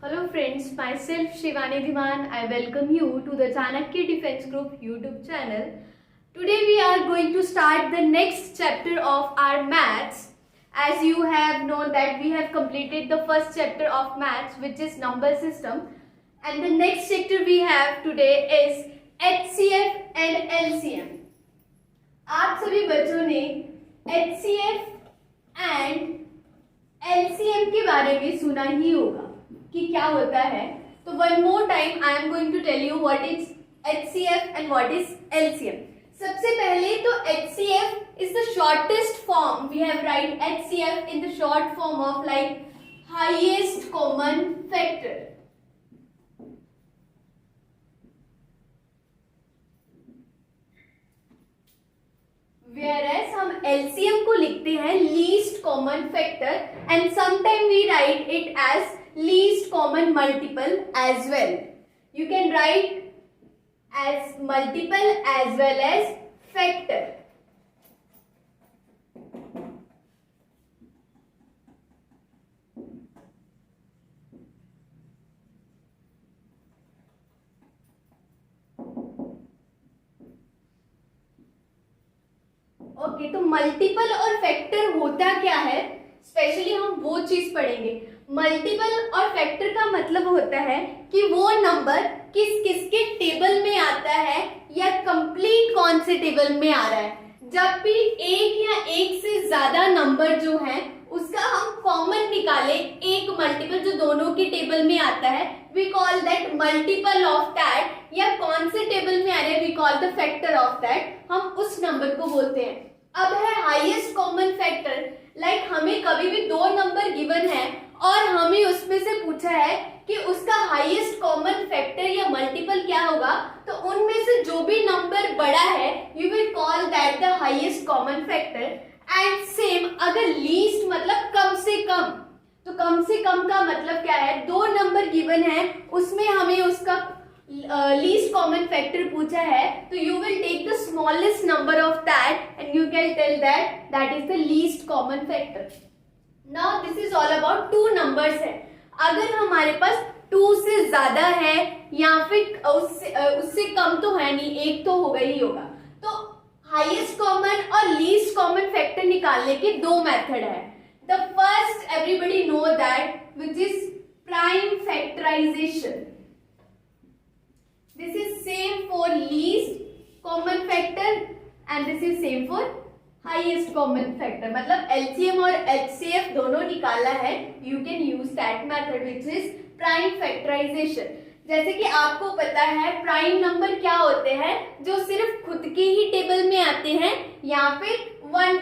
Hello friends, myself Shivani Dhiman. I welcome you to the Chanakya Defense Group YouTube channel. Today we are going to start the next chapter of our maths. As you have known that we have completed the first chapter of maths, which is number system, and the next chapter we have today is HCF and LCM. आप सभी बच्चों ने HCF and LCM के बारे में सुना ही होगा कि क्या होता है. तो one more time I am going to tell you what is HCF and what is LCM. सबसे पहले तो HCF is the shortest form. We have write HCF in the short form of like highest common factor. Whereas हम LCM को लिखते हैं least common factor and sometime we write it as least common multiple as well. You can write as multiple as well as factor. Okay, तो multiple और factor होता क्या है, specially हम वो चीज पढ़ेंगे. मल्टीपल और फैक्टर का मतलब होता है कि वो नंबर किस किस के टेबल में आता है या कंप्लीट कौन से टेबल में आ रहा है. जब भी एक या एक से ज्यादा नंबर जो है उसका हम कॉमन निकाले, एक मल्टीपल जो दोनों के टेबल में आता है, we call that multiple of that. या कौन से टेबल में आ रहे हैं, we call the factor of that. हम उस नंबर को बोलते हैं. अब है हाईएस्ट कॉमन फैक्टर. लाइक हमें कभी भी दो नंबर गिवन है और हमें उसमें से पूछा है कि उसका हाईएस्ट कॉमन फैक्टर या मल्टीपल क्या होगा, तो उनमें से जो भी नंबर बड़ा है you will call that the highest common factor. And same अगर लीस्ट मतलब कम से कम, तो कम से कम का मतलब क्या है, दो नंबर गिवन है उसमें हमें उसका लीस्ट कॉमन फैक्टर पूछा है, तो you will take the smallest number of that and you can tell that that is the least common factor. Now this is all about two numbers है. अगर हमारे पास टू से ज्यादा है या फिर उससे कम तो है नहीं, एक तो होगा ही होगा, तो हाईएस्ट कॉमन और लीस्ट कॉमन फैक्टर निकालने के दो मेथड है. The first everybody know that which is prime factorization. This is same for least common factor and this is same for highest common factor. मतलब LCM और HCF दोनों निकाला है, you can use that method which is prime factorization. जैसे कि आपको पता है प्राइम नंबर क्या होते हैं, जो सिर्फ खुद के ही टेबल में आते हैं या फिर वन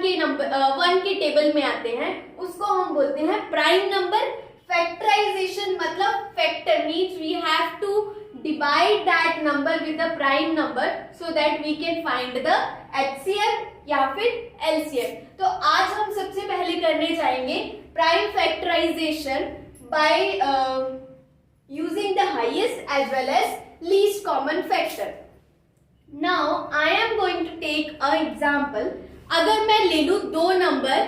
के टेबल में आते हैं, उसको हम बोलते हैं प्राइम नंबर. फैक्टराइजेशन मतलब factor means we have to divide that number with the prime number so that we can find the HCF या फिर LCM. तो आज हम सबसे पहले करने जाएंगे prime factorization by using the highest as well as least common factor. Now I am going to take a example. अगर मैं ले लूं दो नंबर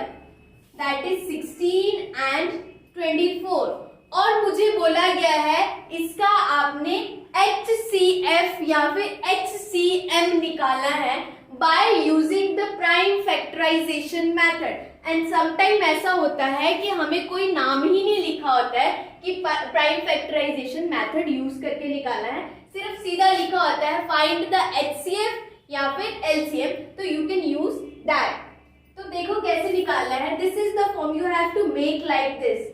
दैट इज 16 एंड 24 और मुझे बोला गया है इसका आपने HCF या फिर HCM निकाला है by using the prime factorization method. And sometime ऐसा होता है कि हमें कोई नाम ही नहीं लिखा होता है कि प्राइम फैक्टराइजेशन मेथड यूज करके निकाला है, सिर्फ सीधा लिखा होता है फाइंड द HCF या फिर LCM. तो यू कैन यूज दैट. तो देखो कैसे निकालना है. This is the form. You have to make like this.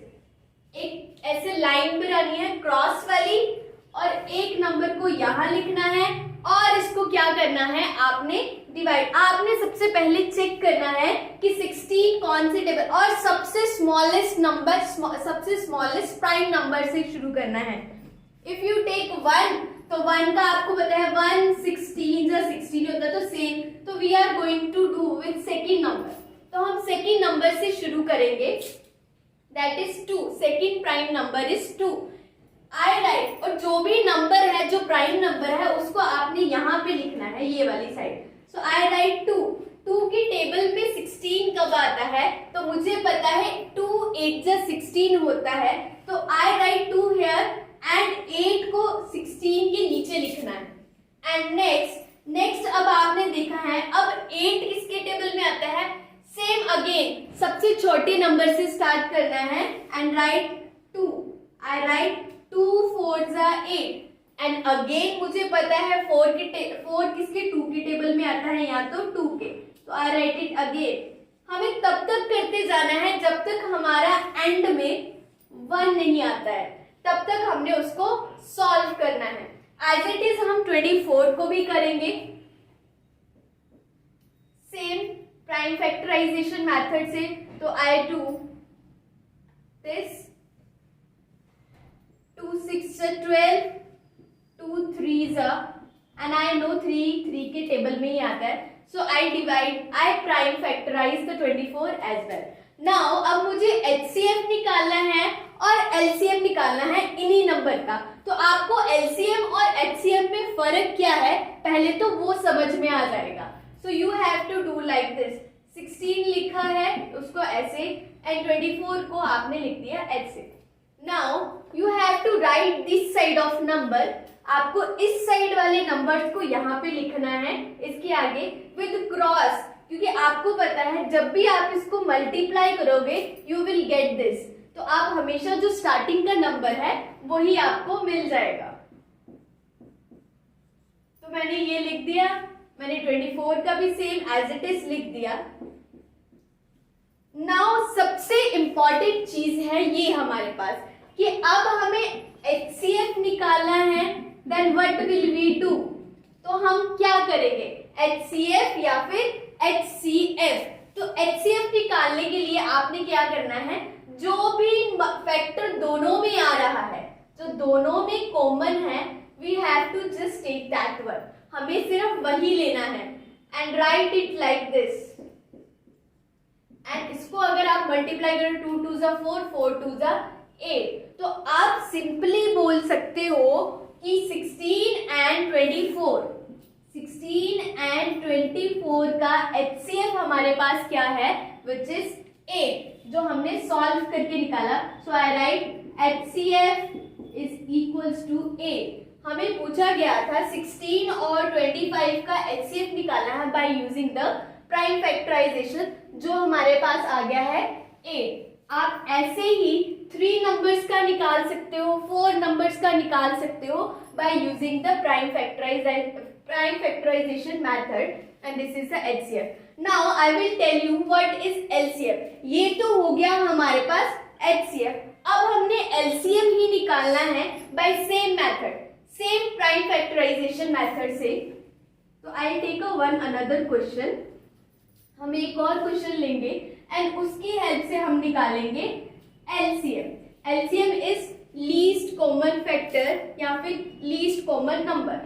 एक ऐसे लाइन बनानी है क्रॉस वाली और एक नंबर को यहां लिखना है और इसको क्या करना है, आपने डिवाइड. आपने सबसे पहले चेक करना है कि 16 कौन से टेबल और सबसे स्मॉलेस्ट नंबर, सबसे स्मॉलेस्ट प्राइम नंबर से शुरू करना है. इफ यू टेक 1 तो 1 का आपको पता है 1 16 या 16 होता है, तो सेम. तो we are going to do with second number. तो हम सेकेंड नंबर से शुरू करेंगे, that is 2. second prime number is 2. I write, और जो भी नंबर है जो प्राइम नंबर है उसको आपने यहाँ पे लिखना है ये वाली साइड. So I write 2. 2 के टेबल में 16 कब आता है, तो मुझे पता है 2 8 16 होता है, तो तो आई राइट 2 हियर एंड 8 को 16 के नीचे लिखना है। एंड नेक्स्ट अब आपने देखा है, अब 8 किसके टेबल में आता है, सेम अगेन सबसे छोटे नंबर से स्टार्ट करना है एंड राइट 2, आई राइट 2 4 जा 8 एंड अगेन मुझे पता है 4 किसके 2 के टेबल में आता है, या तो 2 के, तो आई राइट इट अगेन। हमें तब तक करते जाना है जब तक हमारा एंड में 1 नहीं आता है, तब तक हमने उसको सॉल्व करना है। एज इट इज हम 24 को भी करेंगे सेम प्राइम फैक्टराइजेशन मेथड से। तो I do this 2 6 12, 2 3 and I know 3 के टेबल में ही आता है, so I prime factorize the 24 as well. Now अब मुझे HCF निकालना है और LCM निकालना है इन्हीं नंबर का। तो आपको LCM और HCF में फर्क क्या है पहले तो वो समझ में आ जाएगा। So you have to do like this, 16 लिखा है उसको ऐसे एंड 24 को आपने लिख दिया ऐसे। Now you have to write this side of number, आपको इस साइड वाले नंबर्स को यहाँ पे लिखना है इसके आगे विद क्रॉस, क्योंकि आपको पता है जब भी आप इसको मल्टीप्लाई करोगे यू विल गेट दिस, तो आप हमेशा जो स्टार्टिंग का नंबर है वही आपको मिल जाएगा। तो मैंने ये लिख दिया, मैंने 24 का भी सेम एज इट इज लिख दिया। नाउ सबसे इंपॉर्टेंट चीज है ये हमारे पास कि अब हमें HCF निकालना है, then what will we do, तो हम क्या करेंगे HCF या फिर HCF। तो HCF निकालने के लिए आपने क्या करना है, जो भी फैक्टर दोनों में आ रहा है, जो दोनों में कॉमन है, we have to just take that one, हमें सिर्फ वही लेना है and write it like this. And इसको अगर आप मल्टीप्लाई करें 2 2 जा 4, 4 2 जा 8, तो आप सिंपली बोल सकते हो कि 16 एंड 24 का HCF हमारे पास क्या है, विच इज 8, जो हमने सॉल्व करके निकाला। So I write HCF is equals to 8। हमें पूछा गया था 16 और 25 का HCF निकालना है by using the prime factorization, जो हमारे पास आ गया है 8। आप ऐसे ही 3 नंबर्स का निकाल सकते हो, 4 नंबर्स का निकाल सकते हो by using the prime factorization method, and this is the HCF। Now I will tell you what is LCF। ये तो हो गया हमारे पास HCF, अब हमने LCM ही निकालना है by same method, same prime factorization method से। तो I take one another question, हम एक और क्वेश्चन लेंगे एंड उसकी हेल्प से हम निकालेंगे LCM। LCM is least common factor या फिर लीस्ट कॉमन नंबर।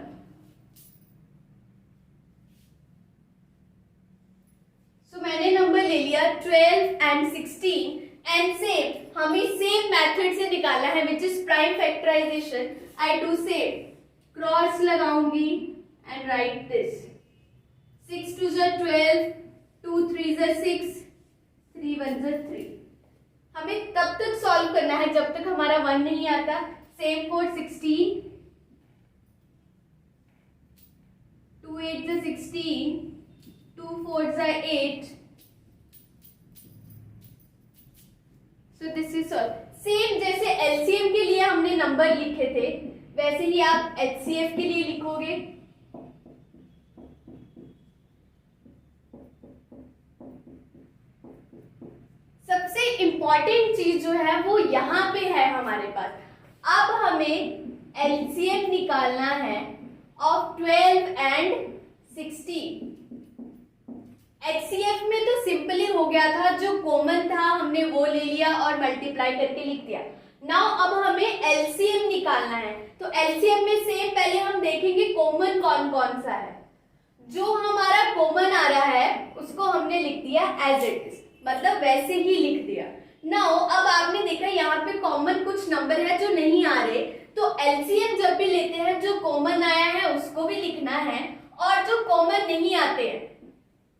सो मैंने नंबर ले लिया 12 एंड 16 एंड सेम हमें सेम मेथड से निकालना है which is prime factorization. I do same, cross लगाऊंगी एंड राइट दिस, 6 2 जा 12, 2 3 जा 6, 3 1 जा 3। हमें तब तक सॉल्व करना है जब तक हमारा 1 नहीं आता। सेम फॉर 16, 2 8 जा 16, 2 4 जा 8, so this is all। Same जैसे LCM के लिए हमने नंबर लिखे थे वैसे ही आप HCF के लिए लिखोगे। सबसे इंपॉर्टेंट चीज जो है वो यहाँ पे है हमारे पास। अब हमें LCM निकालना है ऑफ 12 एंड 16। HCF में तो सिंपली हो गया था, जो कॉमन था हमने वो ले लिया और मल्टीप्लाई करके लिख दिया। नाउ अब हमें LCM निकालना है, तो LCM में सेम पहले हम देखेंगे कॉमन कौन कौन सा है। जो हमारा कॉमन आ रहा है उसको हमने लिख दिया एज इट इज, मतलब वैसे ही लिख दिया। नाउ अब आपने देखा यहाँ पे कॉमन कुछ नंबर है जो नहीं आ रहे, तो LCM जब भी लेते हैं जो कॉमन आया है उसको भी लिखना है और जो कॉमन नहीं आते हैं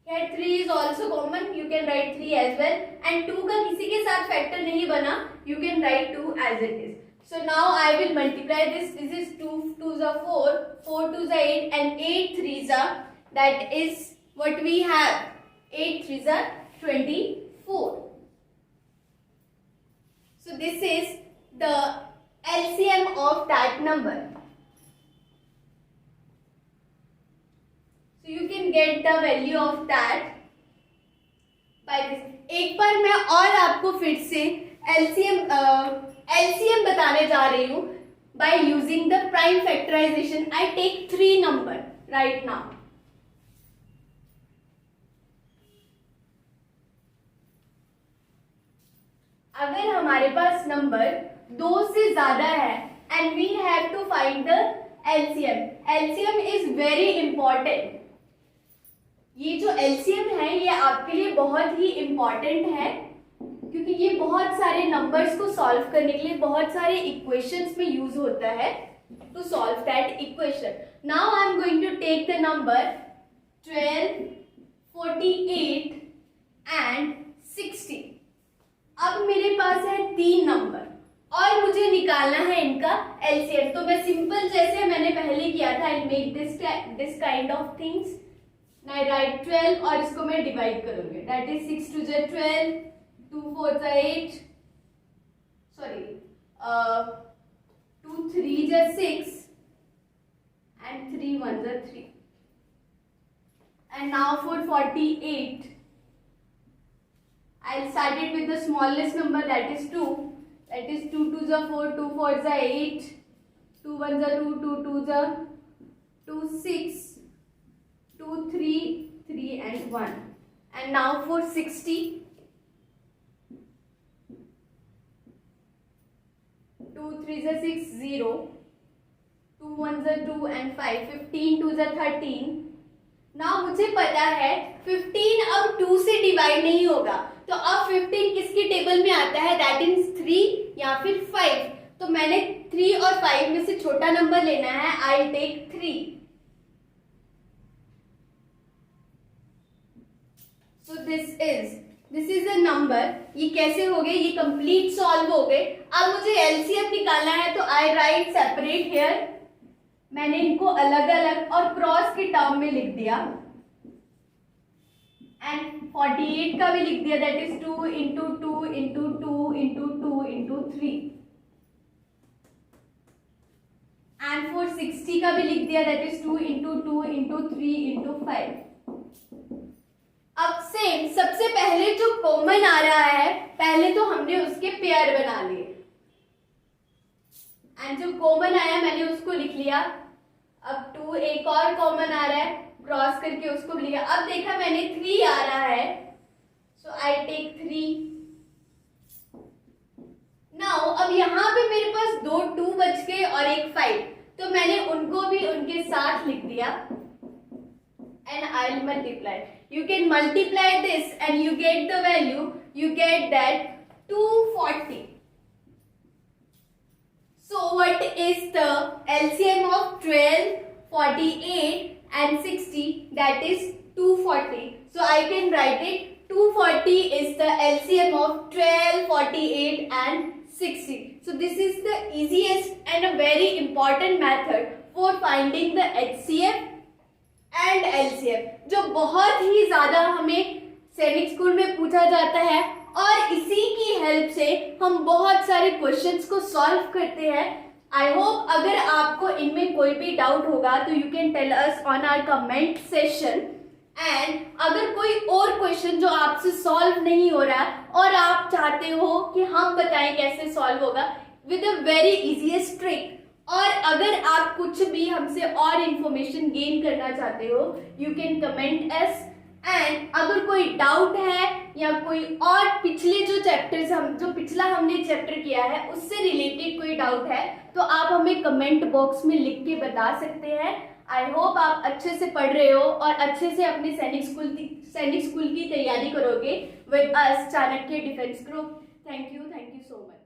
Here 3 is also common, you can write 3 as well, and 2 का किसी के साथ factor नहीं बना, you can write 2 as it is. So now I will multiply this. This is 2 2s are 4, 4 2s are 8, and 8 3s are, that is what we have. 8 3s are 24. So this is the LCM of that number. So you can get the value of that by this. एक बार मैं और आपको फिर से LCM बताने जा रही हूँ by using the prime factorization. I take 3 number right now. अगर हमारे पास नंबर 2 से ज्यादा है and we have to find the LCM. LCM is very important. ये जो LCM है ये आपके लिए बहुत ही इम्पॉर्टेंट है, क्योंकि ये बहुत सारे नंबर्स को सॉल्व करने के लिए बहुत सारे इक्वेशंस में यूज होता है to solve that equation. Now I am going to take the number 12, 48 and 60. अब मेरे पास है 3 नंबर और मुझे निकालना है इनका LCM. तो मैं सिंपल जैसे मैंने पहले किया था, I make this kind of things. I write 12 और इसको मैं डिवाइड करूंगी. दैट इज 6 2 जा 12, 2 4 जा 8, सॉरी 2 3 जा 6 and 3 1 जा 3. And now for 48, I'll start it with the smallest number, that is 2. That is 2 2 जा 4, 2 4 जा 8, 2 1 जा 2, 2 2 जा 2 6, 2 3 3 and 1. And now for 60, 2 3 जा 6 0, 2 1 जा 2 and 5, 15 2 जा 13. now मुझे पता है 15 अब 2 से डिवाइड नहीं होगा, तो अब 15 किसकी टेबल में आता है, दैट इज 3 या फिर 5. तो मैंने 3 और 5 में से छोटा नंबर लेना है. I take 3. So this is the number. ये कैसे हो गए, ये कंप्लीट सॉल्व हो गए. अब मुझे LCM निकालना है, तो आई राइट सेपरेट हियर. मैंने इनको अलग अलग और क्रॉस के टर्म में लिख दिया. एंड 48 का भी लिख दिया, that is 2 into 2 into 2 into 2 into 3. And for 60 का भी लिख दिया, that is 2 into 2 into 3 into 5. अब सेम सबसे पहले जो कॉमन आ रहा है, पहले तो हमने उसके पेयर बना लिए. एंड जो कॉमन आया मैंने उसको लिख लिया. अब 2 एक और कॉमन आ रहा है, क्रॉस करके उसको भी लिया. अब देखा मैंने 3 आ रहा है, सो आई टेक 3. नाउ अब यहाँ पे मेरे पास 2 2 बच गए और एक 5, तो मैंने उनको भी उनके साथ लिख दिया. And I'll multiply. You can multiply this and you get the value. You get that 240. So what is the LCM of 12, 48 and 60? That is 240. So I can write it. 240 is the LCM of 12, 48 and 60. So this is the easiest and a very important method for finding the HCF and LCM, जो बहुत ही ज्यादा हमें सैनिक school में पूछा जाता है, और इसी की हेल्प से हम बहुत सारे क्वेश्चंस को सॉल्व करते हैं. आई होप अगर आपको इनमें कोई भी डाउट होगा तो you can tell us on our comment session. And अगर कोई और क्वेश्चन जो आपसे सॉल्व नहीं हो रहा और आप चाहते हो कि हम बताएं कैसे सॉल्व होगा with a very easiest trick, और अगर आप कुछ भी हमसे और इंफॉर्मेशन गेन करना चाहते हो, you can comment us. And अगर कोई डाउट है या कोई और पिछले जो चैप्टर्स जो पिछला हमने चैप्टर किया है उससे रिलेटेड कोई डाउट है, तो आप हमें कमेंट बॉक्स में लिख के बता सकते हैं. आई होप आप अच्छे से पढ़ रहे हो और अच्छे से अपने सैनिक स्कूल की तैयारी करोगे with us Chanakya defence group. Thank you so much.